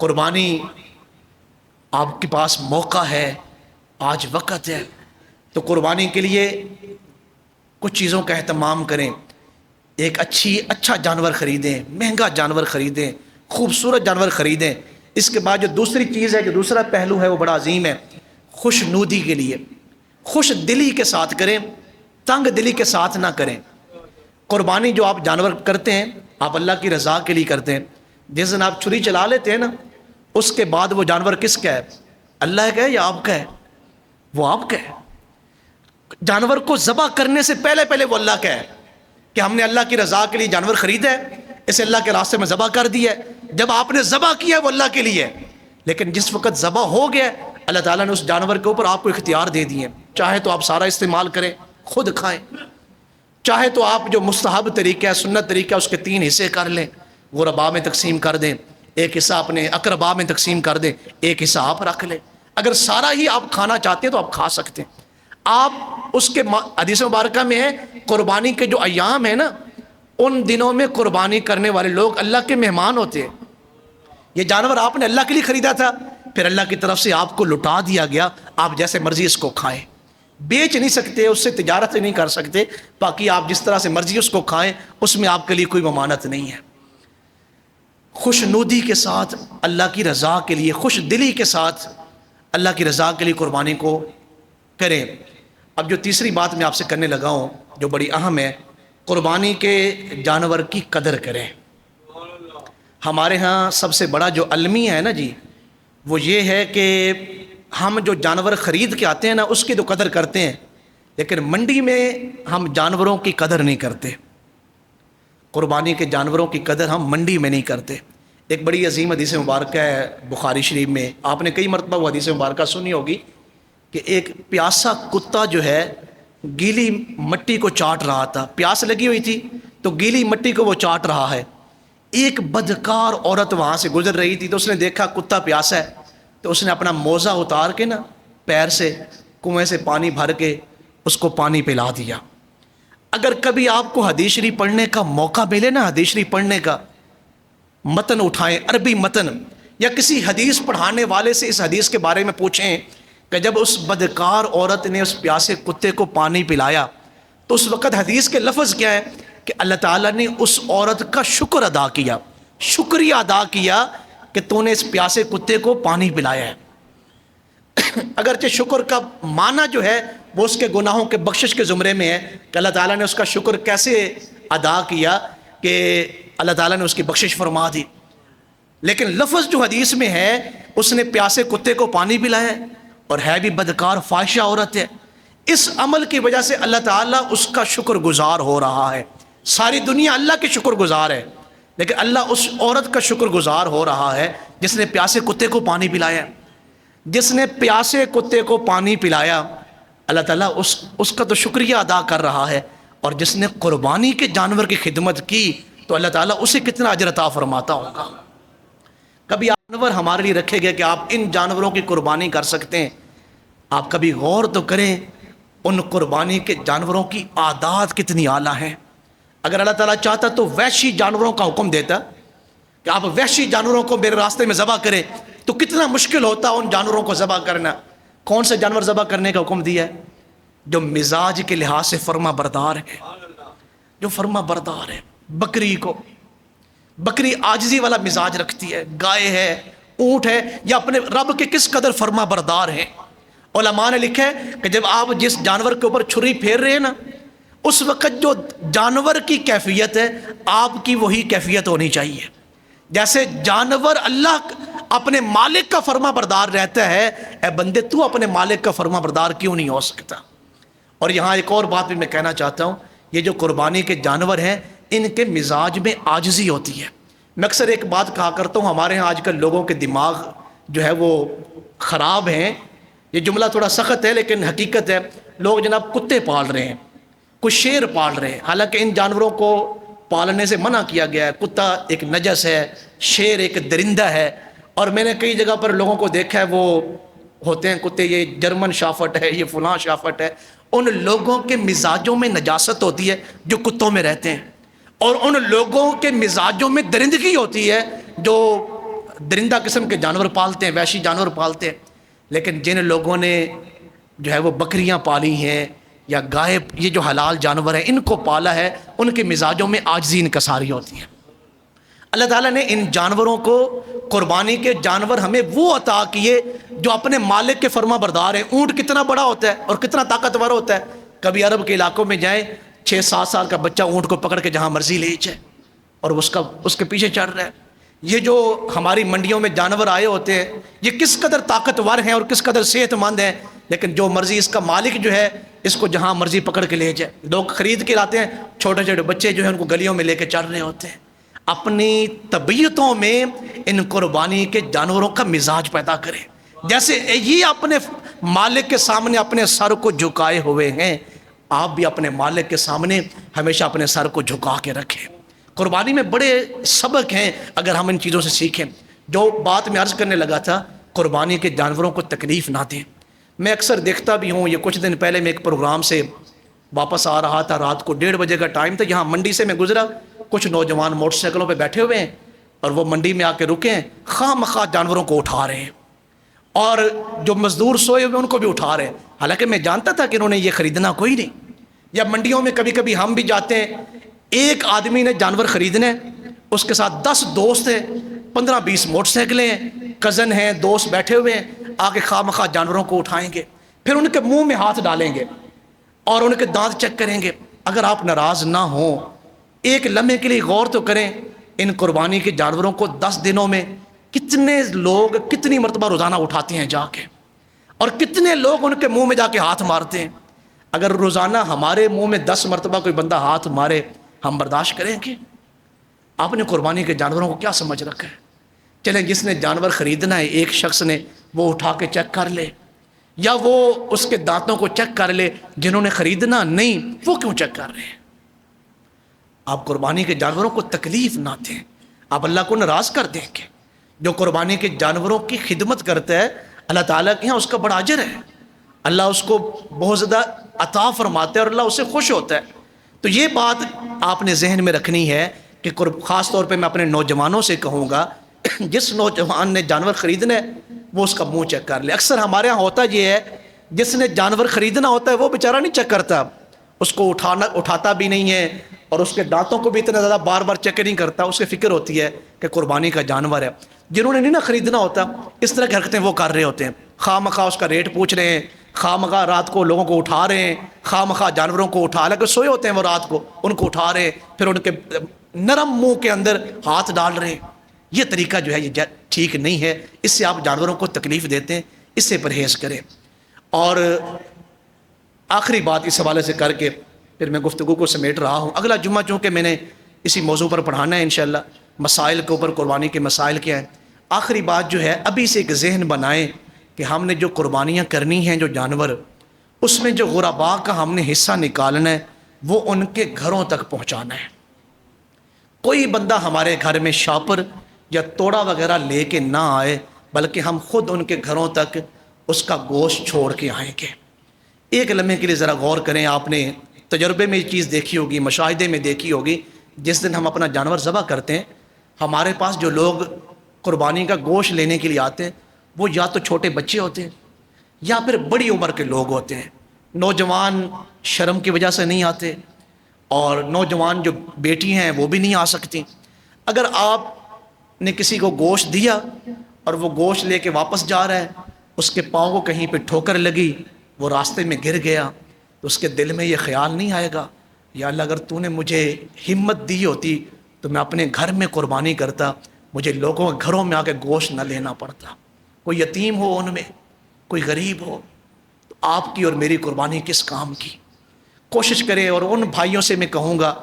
قربانی آپ کے پاس موقع ہے، آج وقت ہے، تو قربانی کے لیے کچھ چیزوں کا اہتمام کریں۔ ایک اچھا جانور خریدیں، مہنگا جانور خریدیں، خوبصورت جانور خریدیں۔ اس کے بعد جو دوسری چیز ہے، جو دوسرا پہلو ہے، وہ بڑا عظیم ہے۔ خوش نودی کے لیے خوش دلی کے ساتھ کریں، تنگ دلی کے ساتھ نہ کریں۔ قربانی جو آپ جانور کرتے ہیں، آپ اللہ کی رضا کے لیے کرتے ہیں۔ جس دن آپ چھری چلا لیتے ہیں نا، اس کے بعد وہ جانور کس کا ہے؟ اللہ کا ہے یا آپ کا ہے؟ وہ آپ کا ہے۔ جانور کو ذبح کرنے سے پہلے وہ اللہ کا ہے کہ ہم نے اللہ کی رضا کے لیے جانور خریدا ہے، اسے اللہ کے راستے میں ذبح کر دیا ہے۔ جب آپ نے ذبح کیا وہ اللہ کے لیے ہے، لیکن جس وقت ذبح ہو گیا اللہ تعالیٰ نے اس جانور کے اوپر آپ کو اختیار دے دیے، چاہے تو آپ سارا استعمال کریں، خود کھائیں، چاہے تو آپ جو مستحب طریقہ ہے، سنت طریقہ ہے، اس کے 3 حصے کر لیں، غرباء میں تقسیم کر دیں، ایک حصہ اپنے اقرباء میں تقسیم کر دیں، ایک حصہ آپ رکھ لیں۔ اگر سارا ہی آپ کھانا چاہتے ہیں تو آپ کھا سکتے ہیں۔ آپ اس کے حدیث مبارکہ میں ہے، قربانی کے جو ایام ہیں نا، ان دنوں میں قربانی کرنے والے لوگ اللہ کے مہمان ہوتے ہیں۔ یہ جانور آپ نے اللہ کے لیے خریدا تھا، پھر اللہ کی طرف سے آپ کو لٹا دیا گیا، آپ جیسے مرضی اس کو کھائیں، بیچ نہیں سکتے، اس سے تجارت نہیں کر سکتے، باقی آپ جس طرح سے مرضی اس کو کھائیں، اس میں آپ کے لیے کوئی ممانعت نہیں ہے۔ خوش نودی کے ساتھ اللہ کی رضا کے لیے، خوش دلی کے ساتھ اللہ کی رضا کے لیے قربانی کو کریں۔ اب جو تیسری بات میں آپ سے کرنے لگا ہوں، جو بڑی اہم ہے، قربانی کے جانور کی قدر کریں۔ ہمارے ہاں سب سے بڑا جو المیہ ہے نا جی، وہ یہ ہے کہ ہم جو جانور خرید کے آتے ہیں نا، اس کی تو قدر کرتے ہیں، لیکن منڈی میں ہم جانوروں کی قدر نہیں کرتے۔ قربانی کے جانوروں کی قدر ہم منڈی میں نہیں کرتے۔ ایک بڑی عظیم حدیث مبارکہ ہے بخاری شریف میں، آپ نے کئی مرتبہ وہ حدیث مبارکہ سنی ہوگی، کہ ایک پیاسا کتا جو ہے گیلی مٹی کو چاٹ رہا تھا، پیاس لگی ہوئی تھی تو گیلی مٹی کو وہ چاٹ رہا ہے۔ ایک بدکار عورت وہاں سے گزر رہی تھی تو اس نے دیکھا کتا پیاسا ہے، تو اس نے اپنا موزہ اتار کے نا پیر سے کنویں سے پانی بھر کے اس کو پانی پلا دیا۔ اگر کبھی آپ کو حدیث شریف پڑھنے کا موقع ملے نا، حدیث شریف پڑھنے کا، متن اٹھائیں، عربی متن، یا کسی حدیث پڑھانے والے سے اس حدیث کے بارے میں پوچھیں کہ جب اس بدکار عورت نے اس پیاسے کتے کو پانی پلایا تو اس وقت حدیث کے لفظ کیا ہے کہ اللہ تعالیٰ نے اس عورت کا شکر ادا کیا، شکریہ ادا کیا کہ تو نے اس پیاسے کتے کو پانی پلایا ہے۔ اگرچہ شکر کا معنی جو ہے وہ اس کے گناہوں کے بخشش کے زمرے میں ہے کہ اللہ تعالیٰ نے اس کا شکر کیسے ادا کیا کہ اللہ تعالیٰ نے اس کی بخشش فرما دی، لیکن لفظ جو حدیث میں ہے اس نے پیاسے کتے کو پانی پلایا ہے اور ہے بھی بدکار فاحشہ عورت ہے۔ اس عمل کی وجہ سے اللہ تعالیٰ اس کا شکر گزار ہو رہا ہے۔ ساری دنیا اللہ کے شکر گزار ہے، لیکن اللہ اس عورت کا شکر گزار ہو رہا ہے جس نے پیاسے کتے کو پانی پلایا۔ جس نے پیاسے کتے کو پانی پلایا، اللہ تعالیٰ اس کا تو شکریہ ادا کر رہا ہے، اور جس نے قربانی کے جانور کی خدمت کی تو اللہ تعالیٰ اسے کتنا اجر عطا فرماتا ہوگا۔ کبھی جانور ہمارے لیے رکھے گئے کہ آپ ان جانوروں کی قربانی کر سکتے ہیں، آپ کبھی غور تو کریں ان قربانی کے جانوروں کی اعداد کتنی اعلیٰ ہیں۔ اگر اللہ تعالیٰ چاہتا تو وحشی جانوروں کا حکم دیتا کہ آپ وحشی جانوروں کو میرے راستے میں ذبح کریں، تو کتنا مشکل ہوتا ان جانوروں کو ذبح کرنا۔ کون سے جانور ذبح کرنے کا حکم دیا ہے؟ جو مزاج کے لحاظ سے فرما بردار ہے، جو فرما بردار ہے۔ بکری عاجزی والا مزاج رکھتی ہے، گائے ہے، اونٹ ہے، یا اپنے رب کے کس قدر فرما بردار ہیں۔ علماء نے لکھا ہے کہ جب آپ جس جانور کے اوپر چھری پھیر رہے ہیں نا، اس وقت جو جانور کی کیفیت ہے آپ کی وہی کیفیت ہونی چاہیے۔ جیسے جانور اللہ اپنے مالک کا فرما بردار رہتا ہے، اے بندے تو اپنے مالک کا فرما بردار کیوں نہیں ہو سکتا؟ اور یہاں ایک اور بات بھی میں کہنا چاہتا ہوں، یہ جو قربانی کے جانور ہیں ان کے مزاج میں عاجزی ہوتی ہے۔ میں اکثر ایک بات کہا کرتا ہوں، ہمارے ہاں آج کل لوگوں کے دماغ جو ہے وہ خراب ہیں۔ یہ جملہ تھوڑا سخت ہے لیکن حقیقت ہے، لوگ جناب کتے پال رہے ہیں، کچھ شیر پال رہے ہیں، حالانکہ ان جانوروں کو پالنے سے منع کیا گیا ہے۔ کتا ایک نجس ہے، شیر ایک درندہ ہے، اور میں نے کئی جگہ پر لوگوں کو دیکھا ہے وہ ہوتے ہیں کتے، یہ جرمن شافٹ ہے، یہ فلاں شافٹ ہے، ان لوگوں کے مزاجوں میں نجاست ہوتی ہے جو کتوں میں رہتے ہیں، اور ان لوگوں کے مزاجوں میں درندگی ہوتی ہے جو درندہ قسم کے جانور پالتے ہیں، وحشی جانور پالتے ہیں، لیکن جن لوگوں نے جو ہے وہ بکریاں پالی ہیں یا گائے، یہ جو حلال جانور ہیں ان کو پالا ہے، ان کے مزاجوں میں عاجزی انکساری ہوتی ہے۔ اللہ تعالیٰ نے ان جانوروں کو، قربانی کے جانور ہمیں وہ عطا کیے جو اپنے مالک کے فرما بردار ہیں۔ اونٹ کتنا بڑا ہوتا ہے اور کتنا طاقتور ہوتا ہے، کبھی عرب کے علاقوں میں جائیں، 6-7 سال کا بچہ اونٹ کو پکڑ کے جہاں مرضی لے جائے اور اس کے پیچھے چڑھ رہا ہے۔ یہ جو ہماری منڈیوں میں جانور آئے ہوتے ہیں یہ کس قدر طاقتور ہیں اور کس قدر صحت مند ہیں، لیکن جو مرضی اس کا مالک جو ہے اس کو جہاں مرضی پکڑ کے لے جائے۔ لوگ خرید کے لاتے ہیں، چھوٹے چھوٹے بچے جو ہیں ان کو گلیوں میں لے کے چل رہے ہوتے ہیں۔ اپنی طبیعتوں میں ان قربانی کے جانوروں کا مزاج پیدا کریں، جیسے یہ اپنے مالک کے سامنے اپنے سر کو جھکائے ہوئے ہیں، آپ بھی اپنے مالک کے سامنے ہمیشہ اپنے سر کو جھکا کے رکھیں۔ قربانی میں بڑے سبق ہیں اگر ہم ان چیزوں سے سیکھیں۔ جو بات میں عرض کرنے لگا تھا، قربانی کے جانوروں کو تکلیف نہ دیں۔ میں اکثر دیکھتا بھی ہوں، یہ کچھ دن پہلے میں ایک پروگرام سے واپس آ رہا تھا، رات کو 1:30 بجے کا ٹائم تھا، یہاں منڈی سے میں گزرا، کچھ نوجوان موٹر سائیکلوں پہ بیٹھے ہوئے ہیں اور وہ منڈی میں آ کے رکے ہیں، خواہ مخواہ جانوروں کو اٹھا رہے ہیں اور جو مزدور سوئے ہوئے ان کو بھی اٹھا رہے ہیں، حالانکہ میں جانتا تھا کہ انہوں نے یہ خریدنا کوئی نہیں۔ یا منڈیوں میں کبھی کبھی ہم بھی جاتے ہیں، ایک آدمی نے جانور خریدنا ہے، اس کے ساتھ 10 دوست ہیں، 15-20 موٹر سائیکلیں ہیں، کزن ہیں، دوست بیٹھے ہوئے ہیں، آ کے خواہ مخواہ جانوروں کو اٹھائیں گے، پھر ان کے منہ میں ہاتھ ڈالیں گے اور ان کے دانت چیک کریں گے۔ اگر آپ ناراض نہ ہوں، ایک لمحے کے لیے غور تو کریں، ان قربانی کے جانوروں کو 10 دنوں میں کتنے لوگ کتنی مرتبہ روزانہ اٹھاتے ہیں جا کے، اور کتنے لوگ ان کے منہ میں جا کے ہاتھ مارتے ہیں۔ اگر روزانہ ہمارے منہ میں 10 مرتبہ کوئی بندہ ہاتھ مارے، ہم برداشت کریں گے؟ آپ نے قربانی کے جانوروں کو کیا سمجھ رکھا ہے؟ چلیں، جس نے جانور خریدنا ہے ایک شخص نے، وہ اٹھا کے چیک کر لے، یا وہ اس کے دانتوں کو چیک کر لے۔ جنہوں نے خریدنا نہیں وہ کیوں چیک کر رہے ہیں؟ آپ قربانی کے جانوروں کو تکلیف نہ دیں، آپ اللہ کو ناراض کر دیں گے۔ جو قربانی کے جانوروں کی خدمت کرتا ہے، اللہ تعالیٰ کے یہاں اس کا بڑا اجر ہے، اللہ اس کو بہت زیادہ عطا فرماتا ہے اور اللہ اس سے خوش ہوتا ہے۔ تو یہ بات آپ نے ذہن میں رکھنی ہے کہ خاص طور پہ میں اپنے نوجوانوں سے کہوں گا، جس نوجوان نے جانور خریدنا ہے وہ اس کا منہ چیک کر لے۔ اکثر ہمارے ہاں ہوتا یہ ہے، جس نے جانور خریدنا ہوتا ہے وہ بیچارہ نہیں چیک کرتا، اس کو اٹھاتا بھی نہیں ہے اور اس کے دانتوں کو بھی اتنا زیادہ بار بار چیک نہیں کرتا، اس کی فکر ہوتی ہے کہ قربانی کا جانور ہے۔ جنہوں نے نہیں نا خریدنا ہوتا، اس طرح کی حرکتیں وہ کر رہے ہوتے ہیں، خواہ مخواہ اس کا ریٹ پوچھ رہے ہیں، خواہ مخواہ رات کو لوگوں کو اٹھا رہے ہیں، خواہ مخواہ جانوروں کو اٹھا لے کے سوئے ہوتے ہیں وہ رات کو، ان کو اٹھا رہے ہیں، پھر ان کے نرم منہ کے اندر ہاتھ ڈال رہے ہیں۔ یہ طریقہ جو ہے یہ ٹھیک نہیں ہے، اس سے آپ جانوروں کو تکلیف دیتے ہیں، اس سے پرہیز کریں۔ اور آخری بات اس حوالے سے کر کے پھر میں گفتگو کو سمیٹ رہا ہوں۔ اگلا جمعہ چونکہ میں نے اسی موضوع پر پڑھانا ہے انشاءاللہ، مسائل کے اوپر، قربانی کے مسائل کیا ہیں۔ آخری بات جو ہے، ابھی سے ایک ذہن بنائیں کہ ہم نے جو قربانیاں کرنی ہیں، جو جانور، اس میں جو غرباء کا ہم نے حصہ نکالنا ہے وہ ان کے گھروں تک پہنچانا ہے۔ کوئی بندہ ہمارے گھر میں شاپر یا توڑا وغیرہ لے کے نہ آئے، بلکہ ہم خود ان کے گھروں تک اس کا گوشت چھوڑ کے آئیں گے۔ ایک لمحے کے لیے ذرا غور کریں، آپ نے تجربے میں یہ چیز دیکھی ہوگی، مشاہدے میں دیکھی ہوگی، جس دن ہم اپنا جانور ذبح کرتے ہیں، ہمارے پاس جو لوگ قربانی کا گوشت لینے کے لیے آتے ہیں وہ یا تو چھوٹے بچے ہوتے ہیں یا پھر بڑی عمر کے لوگ ہوتے ہیں۔ نوجوان شرم کی وجہ سے نہیں آتے، اور نوجوان جو بیٹی ہیں وہ بھی نہیں آ سکتی۔ اگر آپ نے کسی کو گوشت دیا اور وہ گوشت لے کے واپس جا رہا ہے، اس کے پاؤں کو کہیں پہ ٹھوکر لگی، وہ راستے میں گر گیا، تو اس کے دل میں یہ خیال نہیں آئے گا، یا اللہ اگر تو نے مجھے ہمت دی ہوتی تو میں اپنے گھر میں قربانی کرتا، مجھے لوگوں کے گھروں میں آ کے گوشت نہ لینا پڑتا، کوئی یتیم ہو ان میں، کوئی غریب ہو، تو آپ کی اور میری قربانی کس کام کی؟ کوشش کریں۔ اور ان بھائیوں سے میں کہوں گا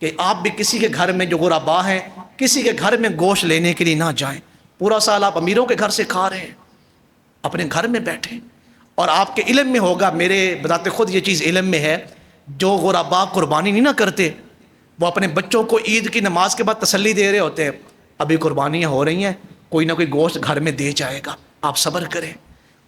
کہ آپ بھی کسی کے گھر میں جو غرباء ہیں، کسی کے گھر میں گوشت لینے کے لیے نہ جائیں۔ پورا سال آپ امیروں کے گھر سے کھا رہے ہیں، اپنے گھر میں بیٹھیں۔ اور آپ کے علم میں ہوگا، میرے بذات خود یہ چیز علم میں ہے، جو غرباء قربانی نہیں نہ کرتے، وہ اپنے بچوں کو عید کی نماز کے بعد تسلی دے رہے ہوتے ہیں، ابھی قربانیاں ہو رہی ہیں، کوئی نہ کوئی گوشت گھر میں دے جائے گا، آپ صبر کریں۔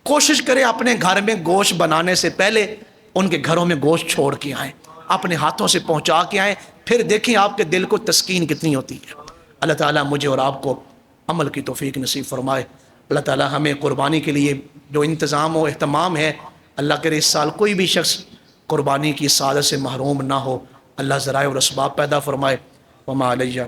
کوشش کریں اپنے گھر میں گوشت بنانے سے پہلے ان کے گھروں میں گوشت چھوڑ کے آئیں، اپنے ہاتھوں سے پہنچا کے آئیں، پھر دیکھیں آپ کے دل کو تسکین کتنی ہوتی ہے۔ اللہ تعالیٰ مجھے اور آپ کو عمل کی توفیق نصیب فرمائے۔ اللہ تعالی ہمیں قربانی کے لیے جو انتظام و اہتمام ہے، اللہ کرے اس سال کوئی بھی شخص قربانی کی سعادت سے محروم نہ ہو، اللہ ذرائع اور اسباب پیدا فرمائے۔ وما علیہ